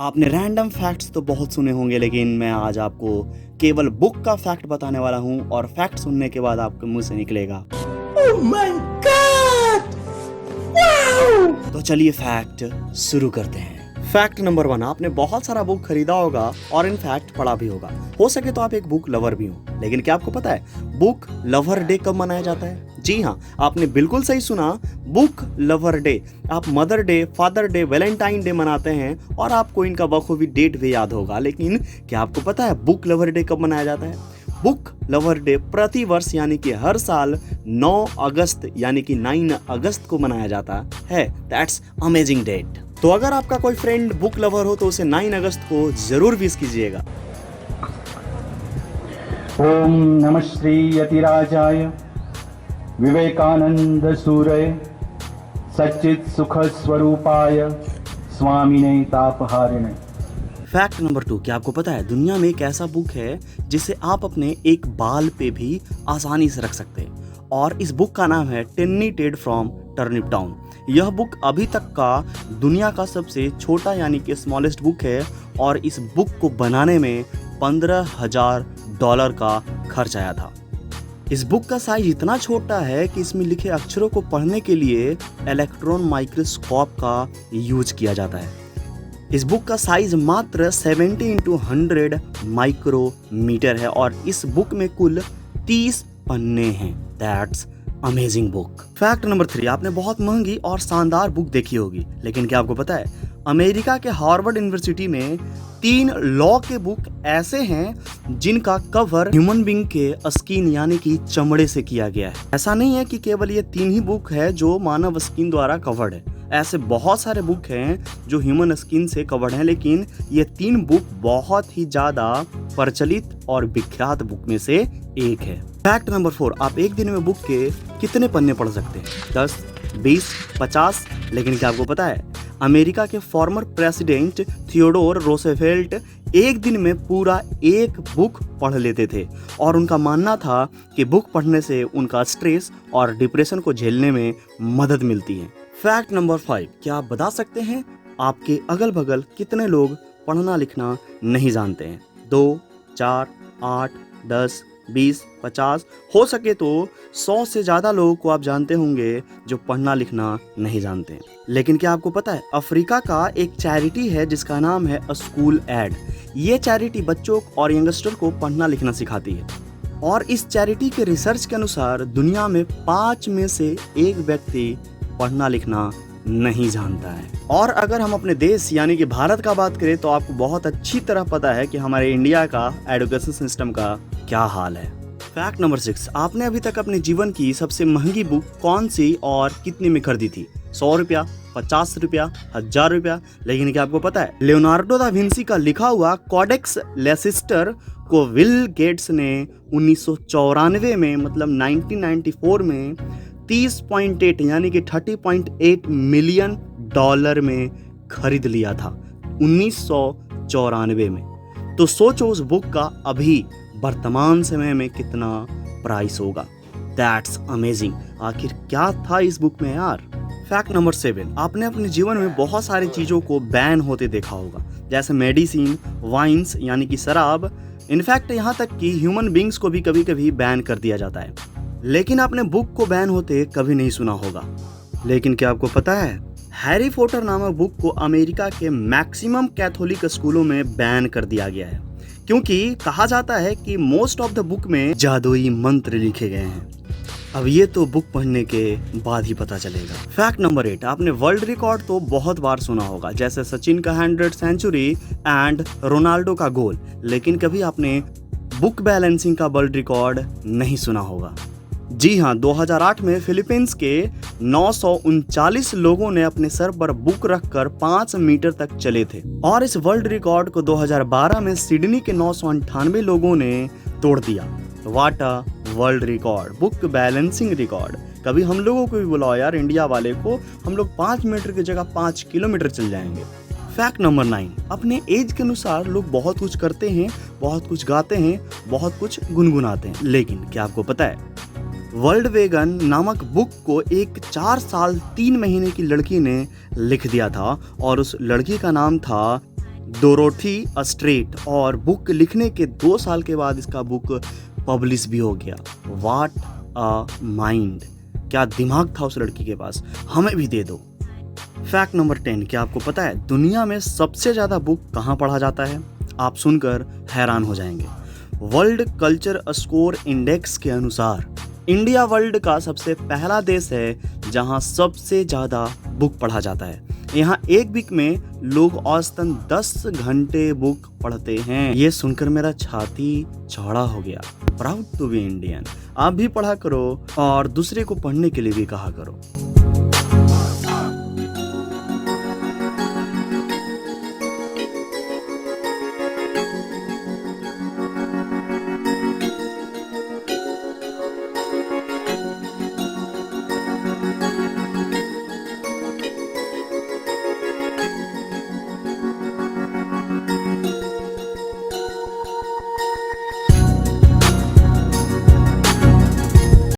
आपने random facts तो बहुत सुने होंगे, लेकिन मैं आज आपको केवल बुक का फैक्ट बताने वाला हूँ और फैक्ट सुनने के बाद आपके मुंह से निकलेगा Oh my God! Wow! तो चलिए फैक्ट शुरू करते हैं। फैक्ट नंबर 1, आपने बहुत सारा बुक खरीदा होगा और इनफैक्ट पढ़ा भी होगा। हो सके तो आप एक बुक लवर भी हो, लेकिन क्या आपको पता है बुक लवर डे कब मनाया जाता है? जी हाँ, आपने बिल्कुल सही सुना, बुक लवर डे। आप mother day, father day, Valentine day मनाते हैं और आपको इनका बखूबी डेट भी याद होगा, लेकिन क्या आपको पता है बुक लवर डे कब मनाया जाता है? बुक लवर डे प्रति वर्ष यानी कि हर साल 9 अगस्त यानी कि 9 अगस्त को मनाया जाता है। That's amazing date. तो अगर आपका कोई फ्रेंड बुक लवर हो तो उसे 9 अगस्त को जरूर विश कीजिएगा। ओम नमः श्री यतिराजाय विवेकानंद सूरय सच्चित सुख स्वरूपाय स्वामिने तापहारिणे। फैक्ट नंबर 2, क्या आपको पता है दुनिया में एक ऐसा बुक है जिसे आप अपने एक बाल पे भी आसानी से रख सकते हैं, और इस बुक का नाम है टिनी टेड फ्रॉम टर्निप टाउन। यह बुक अभी तक का दुनिया का सबसे छोटा यानी कि स्मॉलेस्ट बुक है, और इस बुक को बनाने में $15,000 का खर्च आया था। इस बुक का साइज इतना छोटा है कि इसमें लिखे अक्षरों को पढ़ने के लिए इलेक्ट्रॉन माइक्रोस्कोप का यूज किया जाता है। इस बुक का साइज मात्र 70x100 माइक्रोमीटर है और इस बुक में कुल 30 पन्ने हैं। That's amazing book. Fact number 3, आपने बहुत महंगी और शानदार बुक देखी होगी, लेकिन क्या आपको पता है अमेरिका के हार्वर्ड यूनिवर्सिटी में 3 लॉ के बुक ऐसे हैं जिनका कवर ह्यूमन बीइंग के स्किन यानी कि चमड़े से किया गया है। ऐसा नहीं है कि केवल ये 3 ही बुक है जो मानव स्किन द्वारा कवर्ड है, ऐसे बहुत सारे बुक हैं जो ह्यूमन स्किन से कवर्ड हैं, लेकिन ये 3 बुक बहुत ही ज्यादा प्रचलित और विख्यात बुक में से एक है। फैक्ट नंबर 4, आप एक दिन में बुक के कितने पन्ने पढ़ सकते हैं? 10, 20, 50? लेकिन क्या आपको पता है अमेरिका के फॉर्मर प्रेसिडेंट थियोडोर रोosevelt एक दिन में पूरा एक बुक पढ़ लेते थे, और उनका मानना था कि बुक पढ़ने से उनका स्ट्रेस और डिप्रेशन को झेलने में मदद मिलती है। फैक्ट नंबर 5, क्या आप बता सकते हैं आपके अगल बगल कितने लोग पढ़ना लिखना नहीं जानते हैं? 2, 4, 8, 10, 20, 50? हो सके तो 100 से ज़्यादा लोगों को आप जानते होंगे जो पढ़ना लिखना नहीं जानते। लेकिन क्या आपको पता है अफ्रीका का एक चैरिटी है जिसका नाम है स्कूल एड। ये चैरिटी बच्चों और यंगस्टर को पढ़ना लिखना सिखाती है, और इस चैरिटी के रिसर्च के अनुसार दुनिया में 5 में से 1 व्यक्ति पढ़ना लिखना नहीं जानता है। और अगर हम अपने देश यानी कि भारत का बात करें तो आपको बहुत अच्छी तरह पता है कि हमारे इंडिया का एजुकेशन सिस्टम का क्या हाल है। फैक्ट नंबर 6, आपने अभी तक अपने जीवन की सबसे महंगी बुक कौन सी और कितने में खरीदी थी? 100 रुपया, 50 रुपया, 1000 रुपया? लेकिन क्या आपको पता है लियोनार्डो दा विंसी का लिखा हुआ कॉडेक्स लेसिस्टर को बिल गेट्स ने 1994 में मतलब 1994 में 30.8 यानी कि $30.8 मिलियन में खरीद लिया था 1994 में। तो सोचो उस बुक का अभी वर्तमान समय में कितना प्राइस होगा। That's amazing. आखिर क्या था इस बुक में यार? फैक्ट नंबर 7, आपने अपने जीवन में बहुत सारी चीज़ों को बैन होते देखा होगा, जैसे मेडिसिन, वाइन्स यानी कि शराब। इनफैक्ट यहाँ तक कि ह्यूमन बींग्स को भी कभी कभी बैन कर दिया जाता है, लेकिन आपने बुक को बैन होते कभी नहीं सुना होगा। लेकिन क्या आपको पता है हैरी पॉटर नामक बुक को अमेरिका के मैक्सिमम कैथोलिक स्कूलों में बैन कर दिया गया है, क्योंकि कहा जाता है कि मोस्ट ऑफ द बुक में जादुई मंत्र लिखे गए हैं। अब ये तो बुक पढ़ने के बाद ही पता चलेगा। फैक्ट नंबर 8, आपने वर्ल्ड रिकॉर्ड तो बहुत बार सुना होगा, जैसे सचिन का 100 सेंचुरी एंड रोनाल्डो का गोल, लेकिन कभी आपने बुक बैलेंसिंग का वर्ल्ड रिकॉर्ड नहीं सुना होगा। जी हाँ, 2008 में फिलीपींस के 939 लोगों ने अपने सर पर बुक रखकर 5 मीटर तक चले थे, और इस वर्ल्ड रिकॉर्ड को 2012 में सिडनी के 998 लोगों ने तोड़ दिया। What a world record, book balancing record. कभी हम लोगों को भी बुलाओ यार, इंडिया वाले को, हम लोग 5 मीटर की जगह 5 किलोमीटर चल जाएंगे। फैक्ट नंबर 9, अपने एज के अनुसार लोग बहुत कुछ करते हैं, बहुत कुछ गाते हैं, बहुत कुछ गुनगुनाते हैं, लेकिन क्या आपको पता है वर्ल्ड वेगन नामक बुक को एक 4 साल 3 महीने की लड़की ने लिख दिया था, और उस लड़की का नाम था डोरोथी स्ट्रेट, और बुक लिखने के 2 साल के बाद इसका बुक पब्लिश भी हो गया। व्हाट अ माइंड, क्या दिमाग था उस लड़की के पास, हमें भी दे दो। फैक्ट नंबर 10, क्या आपको पता है दुनिया में सबसे ज़्यादा बुक कहाँ पढ़ा जाता है? आप सुनकर हैरान हो जाएंगे। वर्ल्ड कल्चर स्कोर इंडेक्स के अनुसार इंडिया वर्ल्ड का सबसे पहला देश है जहां सबसे ज़्यादा बुक पढ़ा जाता है। यहाँ एक वीक में लोग औसतन 10 घंटे बुक पढ़ते हैं। ये सुनकर मेरा छाती चौड़ा हो गया। Proud to be Indian. आप भी पढ़ा करो और दूसरे को पढ़ने के लिए भी कहा करो।